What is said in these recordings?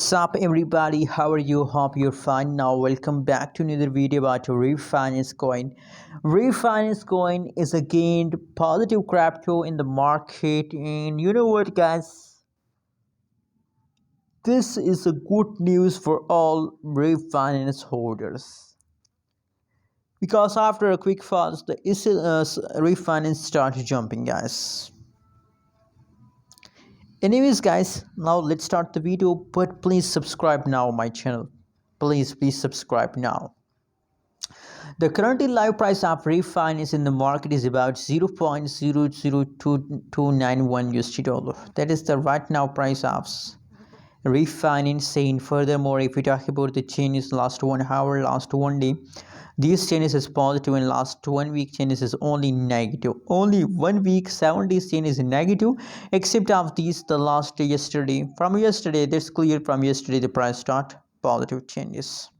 Sup everybody, how are you? Hope you're fine. Now welcome back to another video about Reef Finance coin. Reef Finance coin is again positive crypto in the market, and you know what guys, this is a good news for all Reef Finance holders, because after a quick fast the Reef Finance started jumping guys. Anyways guys, now let's start the video, but please subscribe now my channel. Please subscribe now. The currently live price of Reef Finance in the market is about 0.002291 USD dollar. That is the right now price of Reef Finance. And furthermore, if we talk about the changes last 1 hour, last 1 day, these changes is positive, and last 1 week changes is only negative. Only 1 week 7 days change is negative, except of these the last day yesterday. From yesterday, that's clear, from yesterday the price start positive changes.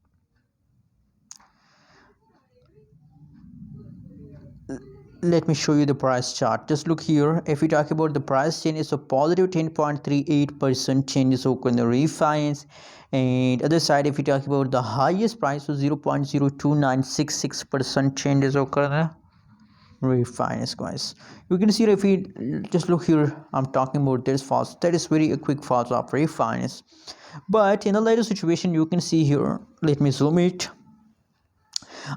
Let me show you the price chart. Just look here. If we talk about the price changes, so positive 10.38% changes occur in the Reef Finance, and other side if we talk about the highest price, so 0.02966% changes occur in the Reef Finance guys. You can see if we just look here, I'm talking about this fast, that is very a quick fast of Reef Finance. But in a later situation, you can see here, let me zoom it.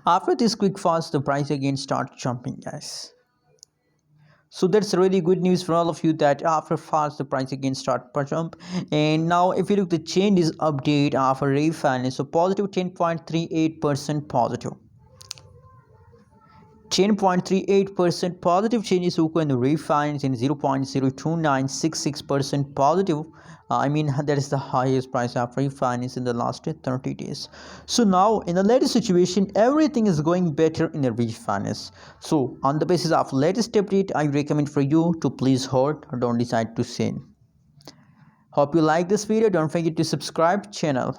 After this quick fast, the price again start jumping guys. So that's really good news for all of you, that after fast the price again start per jump. And now if you look the changes update after Reef Finance, so positive 10.38% positive. 10.38% positive changes occur in the Reef Finance, and 0.02966% positive. That is the highest price of Reef Finance in the last 30 days. So now in the latest situation, everything is going better in the Reef Finance. So on the basis of latest update, I recommend for you to please hold, don't decide to sell. Hope you like this video. Don't forget to subscribe channel.